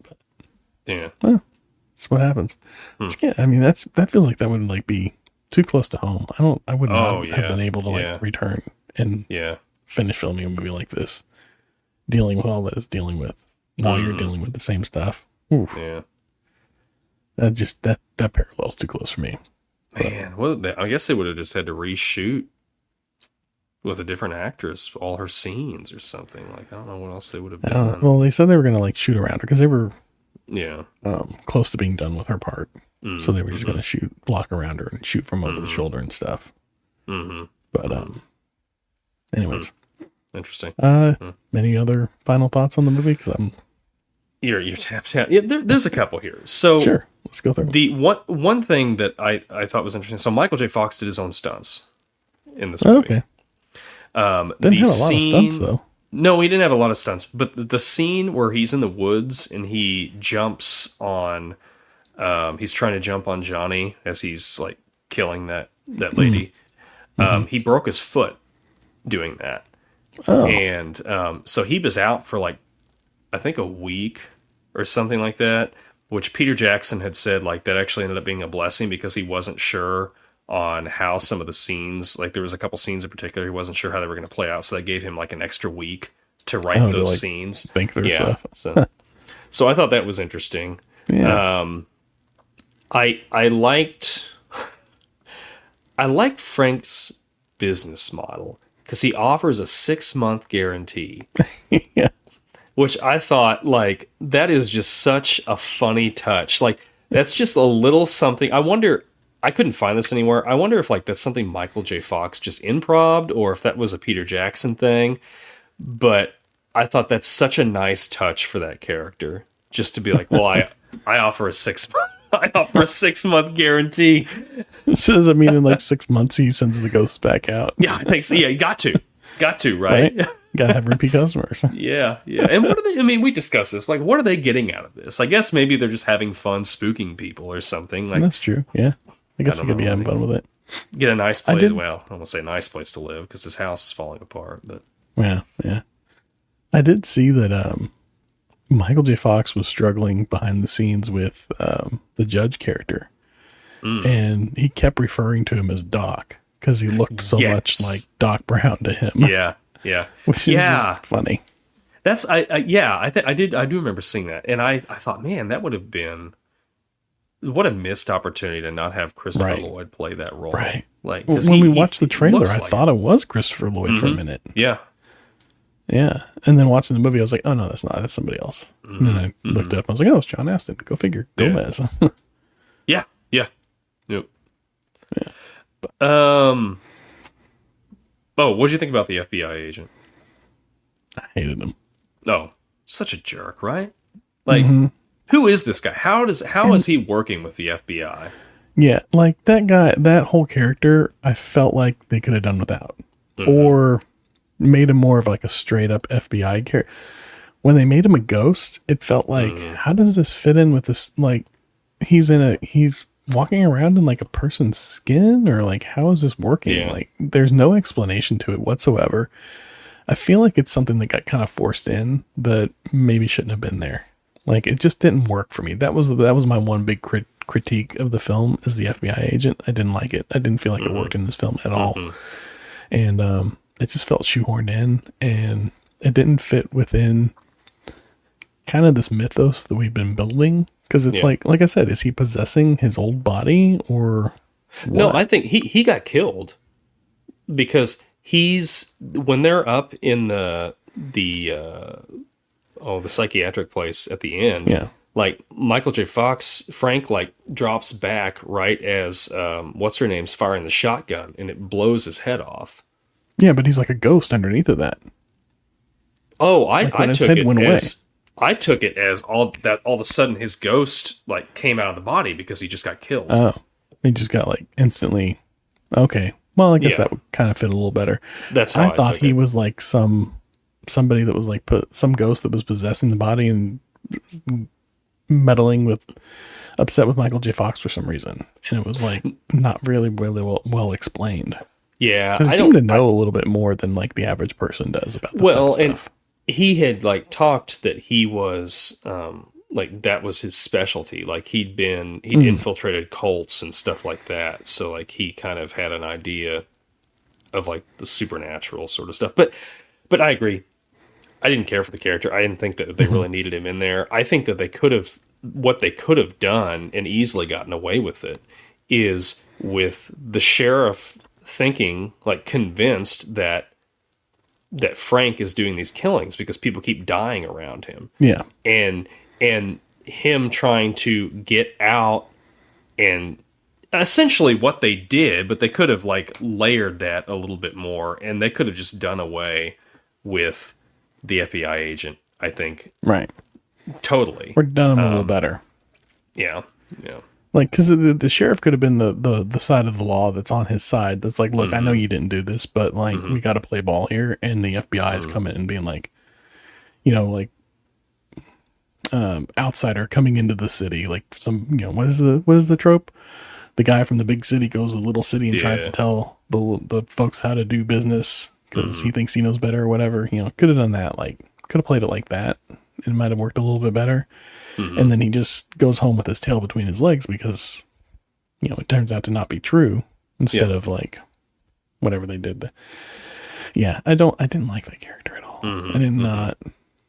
But, Yeah. well, that's what happens. Yeah, I mean, that feels like that would like be too close to home. I would not have been able to like return and finish filming a movie like this, dealing with all that it's dealing with while you're dealing with the same stuff. Oof. Yeah. That parallel's too close for me. Man, well, I guess they would have just had to reshoot with a different actress all her scenes or something. Like, I don't know what else they would have done. Well, they said they were going to like shoot around her because they were close to being done with her part. So they were just going to block around her and shoot from over the shoulder and stuff. But anyways, interesting. Any other final thoughts on the movie? Because you're tapped out. Yeah, there's a couple here. So sure, let's go through. The one thing that I thought was interesting. So Michael J. Fox did his own stunts in this movie. Okay. Didn't have a lot of stunts though. No, he didn't have a lot of stunts. But the scene where he's in the woods and he jumps on, he's trying to jump on Johnny as he's like killing that lady. He broke his foot doing that. Oh. And so he was out for like, I think a week or something like that, which Peter Jackson had said like that actually ended up being a blessing because he wasn't sure on how some of the scenes, like there was a couple scenes in particular, he wasn't sure how they were going to play out. So they gave him like an extra week to write those scenes. Think through stuff. So I thought that was interesting. Yeah. I liked Frank's business model because he offers a 6-month guarantee. Yeah. Which I thought, like, that is just such a funny touch. Like, that's just a little something. I wonder, I couldn't find this anywhere. I wonder if, like, that's something Michael J. Fox just improv'd or if that was a Peter Jackson thing. But I thought that's such a nice touch for that character. Just to be like, well, I offer a 6-month guarantee. So does it mean in like 6 months he sends the ghosts back out? Yeah, I think so. Yeah, you got to, right? Gotta have repeat customers. Yeah. And what are they? I mean, we discussed this. Like, what are they getting out of this? I guess maybe they're just having fun spooking people or something. Like, that's true. Yeah, I guess they could be having fun with it. Get a nice place. Well, I won't say nice place to live because his house is falling apart. But yeah. I did see that Michael J. Fox was struggling behind the scenes with the judge character, and he kept referring to him as Doc because he looked so much like Doc Brown to him. Yeah, which is just funny. That's I do remember seeing that, and I thought, man, that would have been what a missed opportunity to not have Christopher Lloyd play that role. Right. Like when we watched the trailer, I thought it was Christopher Lloyd for a minute. Yeah. Yeah, and then watching the movie, I was like, "Oh no, that's not. That's somebody else." And then I looked up, and I was like, "Oh, it's John Astin. Go figure. Gomez." Yeah. Yep. Yeah. Oh, what did you think about the FBI agent? I hated him. Oh, such a jerk, right? Like, who is this guy? How is he working with the FBI? Yeah, like that guy, that whole character, I felt like they could have done without, or made him more of like a straight up FBI character. When they made him a ghost, it felt like, how does this fit in with this? Like, he's walking around in like a person's skin, or like, how is this working? Yeah. Like, there's no explanation to it whatsoever. I feel like it's something that got kind of forced in that maybe shouldn't have been there. Like, it just didn't work for me. That was my one big critique of the film is the FBI agent. I didn't like it. I didn't feel like it worked in this film at all. And it just felt shoehorned in, and it didn't fit within kind of this mythos that we've been building. Because it's like I said, is he possessing his old body or what? No, I think he got killed because when they're up in the psychiatric place at the end. Yeah. Like Michael J. Fox, Frank like drops back right as what's her name's firing the shotgun, and it blows his head off. Yeah, but he's like a ghost underneath of that. Oh, I took it as all of a sudden his ghost like came out of the body because he just got killed. Oh, he just got like instantly. Okay, well, I guess that would kind of fit a little better. That's how I thought he was like somebody that was like some ghost that was possessing the body and meddling upset with Michael J. Fox for some reason, and it was like not really well explained. Yeah, Because I seem to know a little bit more than like the average person does about this type of stuff. And he had like talked that he was like that was his specialty. Like he'd infiltrated cults and stuff like that. So like he kind of had an idea of like the supernatural sort of stuff. But I agree. I didn't care for the character. I didn't think that they really needed him in there. I think that what they could have done and easily gotten away with it is with the sheriff thinking, like convinced that Frank is doing these killings because people keep dying around him. Yeah. And him trying to get out, and essentially what they did, but they could have like layered that a little bit more, and they could have just done away with the FBI agent, I think. Right. Totally. Or done him a little better. Yeah. Yeah. Like, because the sheriff could have been the side of the law that's on his side. That's like, look, I know you didn't do this, but like, we got to play ball here. And the FBI is coming and being like, you know, like, outsider coming into the city, like some, you know, what is the trope? The guy from the big city goes to the little city and tries to tell the folks how to do business because he thinks he knows better or whatever. You know, could have done that. Like, could have played it like that. It might have worked a little bit better. And then he just goes home with his tail between his legs because, you know, it turns out to not be true instead of like whatever they did. Yeah, I didn't like that character at all. I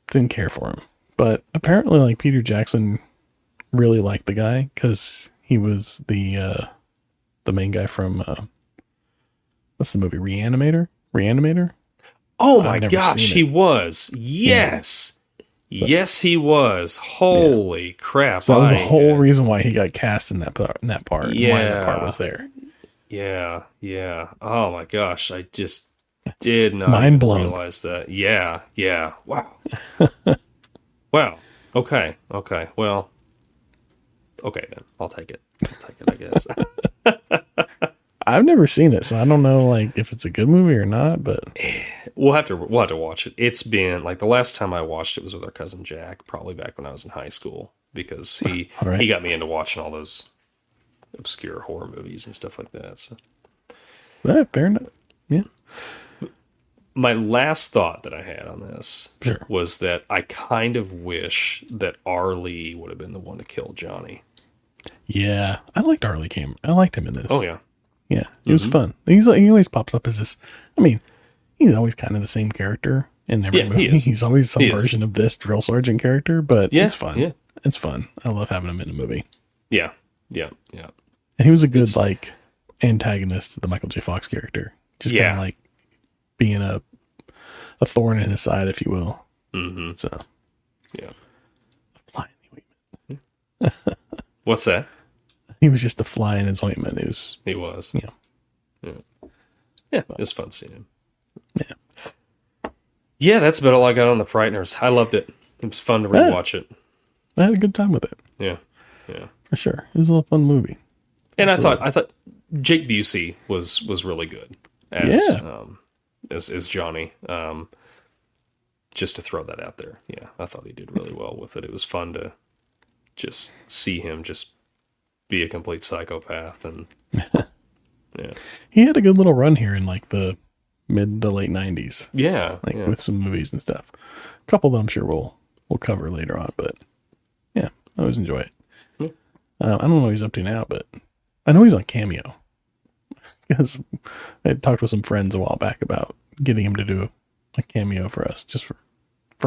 didn't care for him. But apparently, like, Peter Jackson really liked the guy because he was the main guy from what's the movie? Reanimator? Oh my gosh, he was. Yes. Yes, he was. Holy crap. So that was the whole reason why he got cast in that part and why that part was there. Yeah, yeah. Oh my gosh, I just did not Mind blown. realize that. Yeah, yeah. Wow. Wow. Okay. Well, okay then. I'll take it, I guess. I've never seen it, so I don't know like if it's a good movie or not, but we'll have to watch it. It's been like the last time I watched it was with our cousin Jack, probably back when I was in high school, because he got me into watching all those obscure horror movies and stuff like that. So fair enough. Yeah. My last thought that I had on this was that I kind of wish that R. Lee would have been the one to kill Johnny. Yeah, I liked R. Lee Cam. I liked him in this. Oh yeah. Yeah, it was fun. He always pops up as this. I mean, he's always kind of the same character in every movie. He's always some version of this drill sergeant character, but it's fun. Yeah. It's fun. I love having him in a movie. Yeah, yeah, yeah. And he was a good like antagonist to the Michael J. Fox character. Just kind of like being a thorn in his side, if you will. Mm-hmm. So, yeah. Fly in the ointment. What's that? He was just a fly in his ointment. He was. Yeah. Yeah, it was fun seeing him. Yeah. Yeah, that's about all I got on the Frighteners. I loved it. It was fun to rewatch it. I had a good time with it. Yeah. Yeah. For sure. It was a little fun movie. And I thought Jake Busey was really good as Johnny. Just to throw that out there. Yeah, I thought he did really well with it. It was fun to just see him just be a complete psychopath, and he had a good little run here in like the mid to late 90s. With some movies and stuff. A couple that I'm sure we'll cover later on, but yeah, I always enjoy it. I don't know what he's up to now, but I know he's on Cameo because I had talked with some friends a while back about getting him to do a cameo for us just for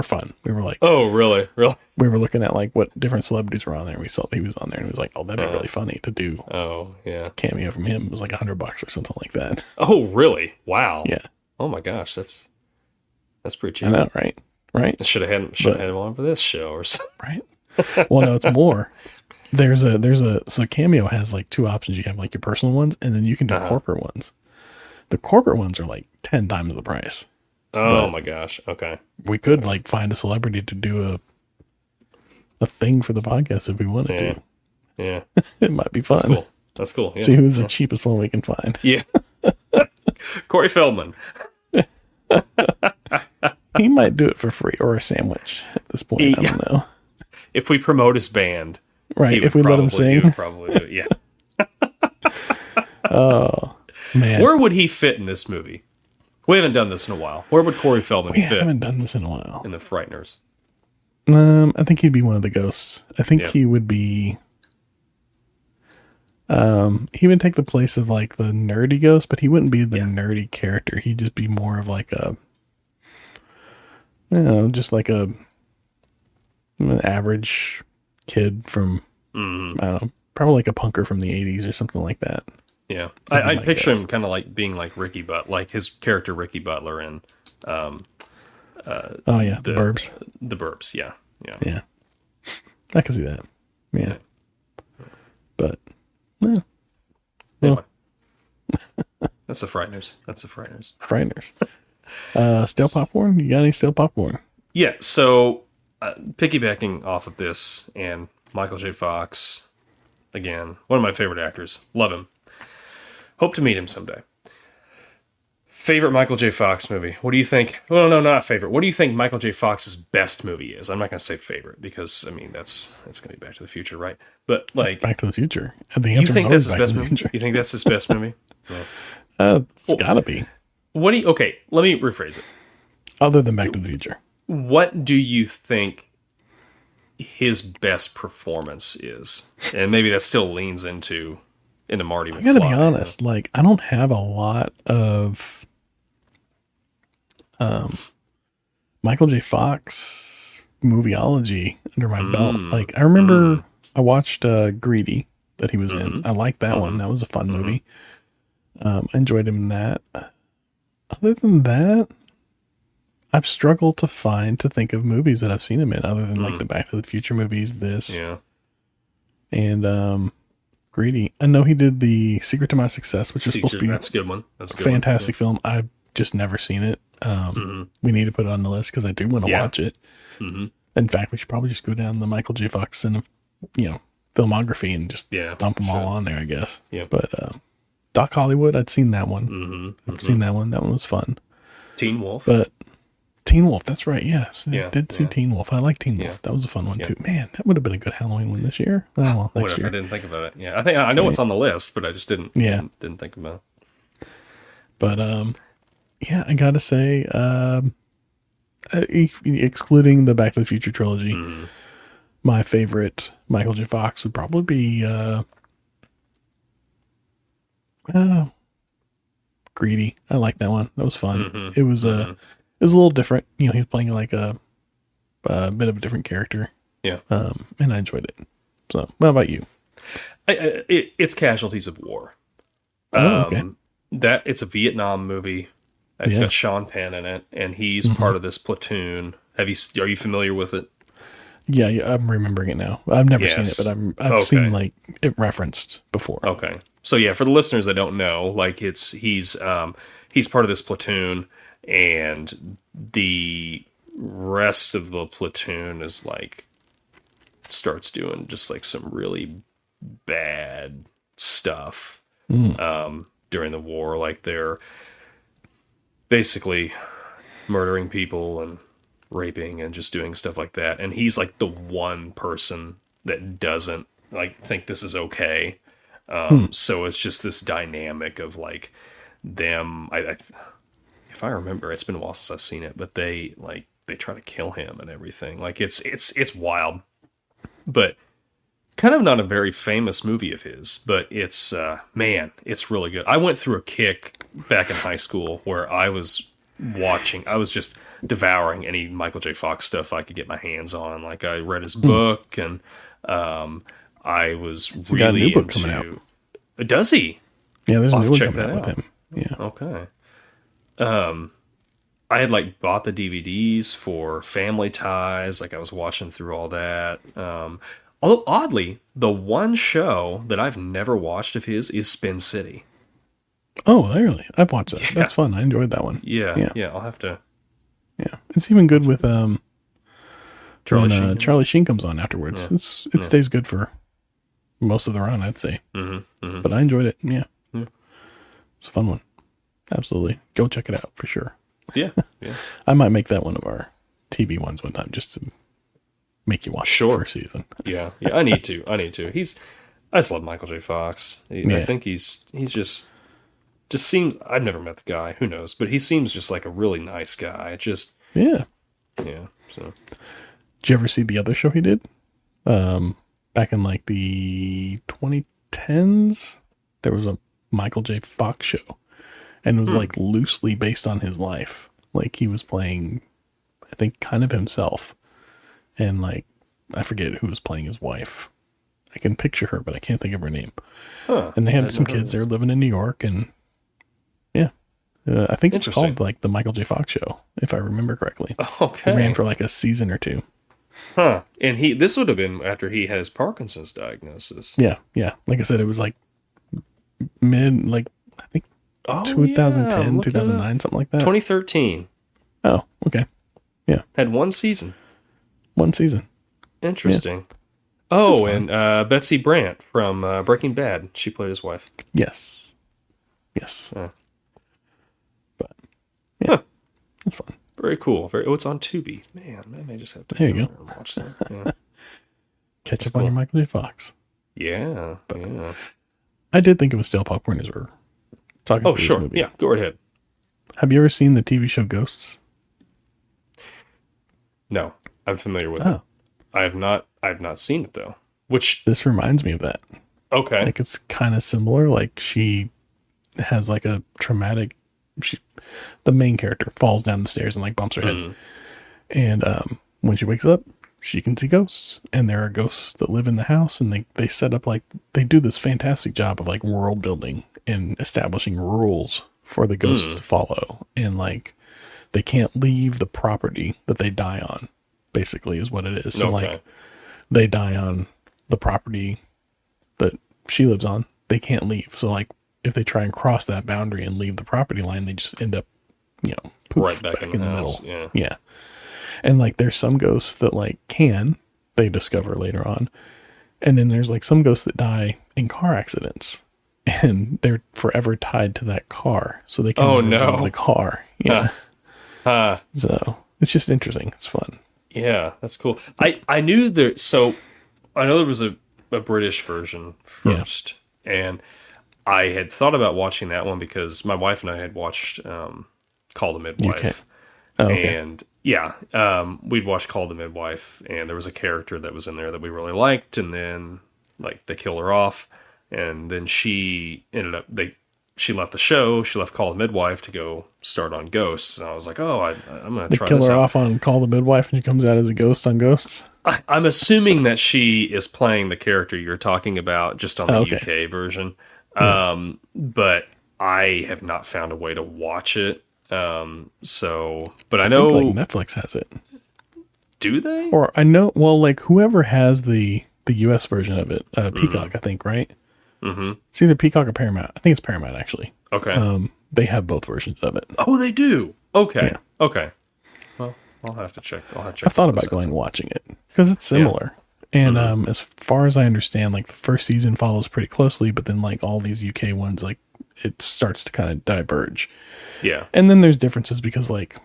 fun. We were like, oh, really? We were looking at like what different celebrities were on there. We saw he was on there, and it was like, oh, that'd be really funny to do. Oh, yeah, a cameo from him. It was like $100 or something like that. Oh, really? Wow. Yeah. Oh my gosh, that's pretty cheap. I know, right? Right. Should have had him on for this show or something. Right. Well, no, it's more. So Cameo has like two options. You have like your personal ones, and then you can do corporate ones. The corporate ones are like 10 times the price. Oh my gosh. Okay. We could like find a celebrity to do a thing for the podcast if we wanted to. Yeah. It might be fun. That's cool. Yeah. See who's the cheapest one we can find. Yeah. Corey Feldman. He might do it for free or a sandwich at this point. I don't know. If we promote his band. Right. If we let him sing. He would probably do it. Yeah. Oh. Man, Where would he fit in this movie? We haven't done this in a while. Where would Corey Feldman we fit haven't done this in a while. in the Frighteners? I think he'd be one of the ghosts. I think he would be. He would take the place of like the nerdy ghost, but he wouldn't be the nerdy character. He'd just be more of like a, just like an average kid from, I don't know, probably like a punker from the 80s or something like that. Yeah. I picture him kind of like being like Ricky Butler, like his character Ricky Butler in the Burbs. The Burbs, yeah. I can see that. Yeah. But, Anyway. That's the Frighteners. Frighteners. Stale popcorn? You got any stale popcorn? Yeah, so piggybacking off of this, and Michael J. Fox, again, one of my favorite actors. Love him. Hope to meet him someday. Favorite Michael J. Fox movie? What do you think? Well, no, not favorite. What do you think Michael J. Fox's best movie is? I'm not going to say favorite because, I mean, that's going to be Back to the Future, right? But like, it's Back to the Future. And the you answer think is that's his best movie? You think that's his best movie? Yeah. It's gotta be. Okay, let me rephrase it. Other than Back to the Future. What do you think his best performance is? And maybe that still leans into Marty McFly. I gotta be honest, like, I don't have a lot of Michael J. Fox movieology under my belt. Like, I remember I watched Greedy that he was in. I liked that one. That was a fun movie. I enjoyed him in that. Other than that, I've struggled to think of movies that I've seen him in other than like the Back to the Future movies, and Greedy. I know he did the Secret to My Success, which is supposed to be that's a good one. That's a good fantastic film. I've just never seen it. We need to put it on the list because I do want to watch it. In fact, we should probably just go down the Michael J. Fox filmography and just dump them all on there, I guess. Yeah. But Doc Hollywood, I'd seen that one. I've seen that one. That one was fun. Teen Wolf. But Teen Wolf, that's right. Yes, I did see Teen Wolf. I like Teen Wolf. That was a fun one too. Man, that would have been a good Halloween one this year. Oh, well, next year. I didn't think about it. Yeah, I know it's on the list, but I just didn't think about it. But I gotta say, excluding the Back to the Future trilogy, my favorite Michael J. Fox would probably be Greedy. I like that one. That was fun. It was it was a little different. He was playing like a bit of a different character. Yeah. And I enjoyed it. So, what about you? It's Casualties of War. Okay. It's a Vietnam movie. It's got Sean Penn in it, and he's part of this platoon. Are you familiar with it? Yeah, I'm remembering it now. I've never seen it, but I've seen like it referenced before. Okay. So yeah, for the listeners that don't know, like he's part of this platoon, and the rest of the platoon is like starts doing just like some really bad stuff during the war. Like they're basically murdering people and raping and just doing stuff like that. And he's like the one person that doesn't like think this is okay. So it's just this dynamic of like them. If I remember, it's been a while since I've seen it, but they try to kill him and everything. Like it's wild, but kind of not a very famous movie of his, but it's it's really good. I went through a kick back in high school where I was just devouring any Michael J. Fox stuff I could get my hands on. Like I read his book, and I was really got a new book into. Coming out. Does he? Yeah, there's a I'll new one check coming that out with out. him. Yeah. Okay. I had like bought the DVDs for Family Ties. Like I was watching through all that. Although oddly, the one show that I've never watched of his is Spin City. Oh, really? I've watched that. That's fun. I enjoyed that one. Yeah. I'll have to. Yeah, it's even good with Charlie Sheen. Charlie Sheen comes on afterwards. It stays good for most of the run, I'd say. But I enjoyed it. Yeah. It's a fun one. Absolutely. Go check it out for sure. Yeah. I might make that one of our TV ones one time just to make you watch the first season. Yeah. I need to. I just love Michael J. Fox. I think he's just just seems, I've never met the guy, who knows, but he seems just like a really nice guy. Just, Yeah. yeah. So, Did you ever see the other show he did? Back in like the 2010s, there was a Michael J. Fox show, and it was like loosely based on his life. Like he was playing, I think, kind of himself, and like I forget who was playing his wife. I can picture her, but I can't think of her name. huh. And they had some kids. They were living in New York, and yeah, I think it's called like the Michael J. Fox show, if I remember correctly. Okay. It ran for like a season or two. Huh. And this would have been after he had his Parkinson's diagnosis. Yeah, yeah. Like I said, it was like I think 2010, 2009, something like that. 2013. Oh, okay. Yeah. Had one season. One season. Interesting. Yeah. Oh, and Betsy Brandt from Breaking Bad. She played his wife. Yes. Yes. But yeah, that's fun. Very cool. It's on Tubi. Man, I may just have to there you go. And watch that. Yeah. Catch up on your Michael J. Fox. Yeah. Yeah. I did think it was stale popcorn as we're talking about this movie. Yeah, go right ahead. Have you ever seen the TV show Ghosts? No, I'm familiar with it. I have not seen it though. Which this reminds me of that. Okay. Like it's kind of similar. Like she has like a traumatic. The main character falls down the stairs and like bumps her head. And when she wakes up, she can see ghosts, and there are ghosts that live in the house, and they set up like they do this fantastic job of like world building and establishing rules for the ghosts to follow, and like they can't leave the property that they die on. Basically, is what it is. So like they die on the property that she lives on, they can't leave. So like if they try and cross that boundary and leave the property line, they just end up, poof, right back in the middle. Yeah. And like there's some ghosts that like they discover later on. And then there's like some ghosts that die in car accidents, and they're forever tied to that car. So they can never leave the car. Yeah. So it's just interesting. It's fun. Yeah, that's cool. I knew there, so I know there was a British version first, and I had thought about watching that one because my wife and I had watched Call the Midwife. And we'd watched Call the Midwife, and there was a character that was in there that we really liked, and then like they kill her off, and then she left the show. She left Call the Midwife to go start on Ghosts. And I was like, I'm going to try this out. They kill her off on Call the Midwife, and she comes out as a ghost on Ghosts? I'm assuming that she is playing the character you're talking about just on the UK version. But I have not found a way to watch it. But I know think, like, Netflix has it. Do they? Or I know, well, like whoever has the US version of it, Peacock, I think, right? Mm-hmm. It's either Peacock or Paramount. I think it's Paramount, actually. Okay. They have both versions of it. Oh, they do. Okay. Yeah. Okay. Well, I'll have to check. I thought about going and watching it because it's similar. Yeah. And as far as I understand, like the first season follows pretty closely, but then like all these UK ones, like it starts to kind of diverge. Yeah. And then there's differences because like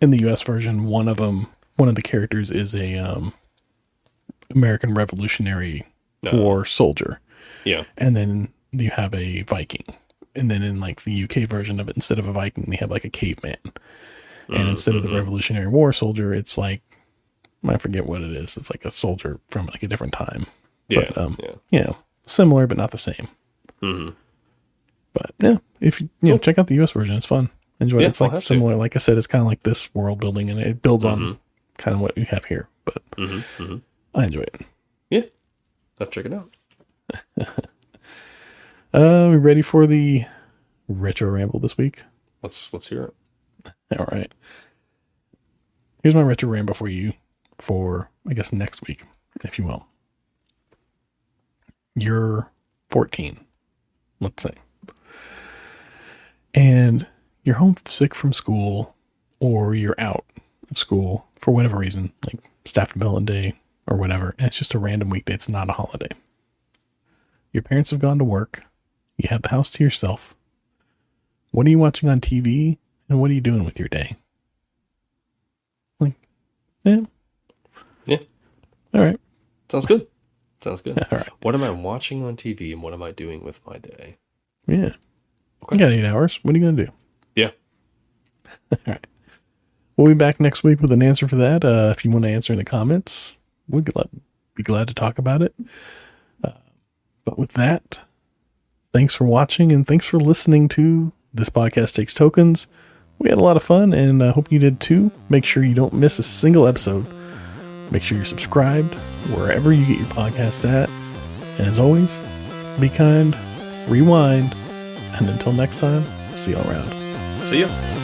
in the US version, one of the characters is a American Revolutionary War soldier. Yeah. And then you have a Viking. And then in like the UK version of it, instead of a Viking, they have like a caveman. And instead of the Revolutionary War soldier, it's like, I forget what it is. It's like a soldier from like a different time. Yeah. But, similar, but not the same. Mm-hmm. But yeah, if you check out the US version, it's fun. Enjoy it. It's like similar. Like I said, it's kind of like this world building, and it builds on kind of what you have here. But I enjoy it. Yeah. I'll check it out. We ready for the Retro Ramble this week? Let's hear it. All right. Here's my Retro Ramble for you for, I guess, next week, if you will. You're 14, let's say. And you're homesick from school, or you're out of school for whatever reason, like staff development day or whatever, and it's just a random weekday. It's not a holiday. Your parents have gone to work. You have the house to yourself. What are you watching on TV, and what are you doing with your day? Like, yeah. All right. Sounds good. All right. What am I watching on TV, and what am I doing with my day? Yeah. You got 8 hours. What are you going to do? Yeah. All right. We'll be back next week with an answer for that. If you want to answer in the comments, we'd be glad to talk about it. But with that, thanks for watching and thanks for listening to This Podcast Takes Tokens. We had a lot of fun and I hope you did too. Make sure you don't miss a single episode. Make sure you're subscribed wherever you get your podcasts at. And as always, be kind, rewind, and until next time, see you all around. See ya.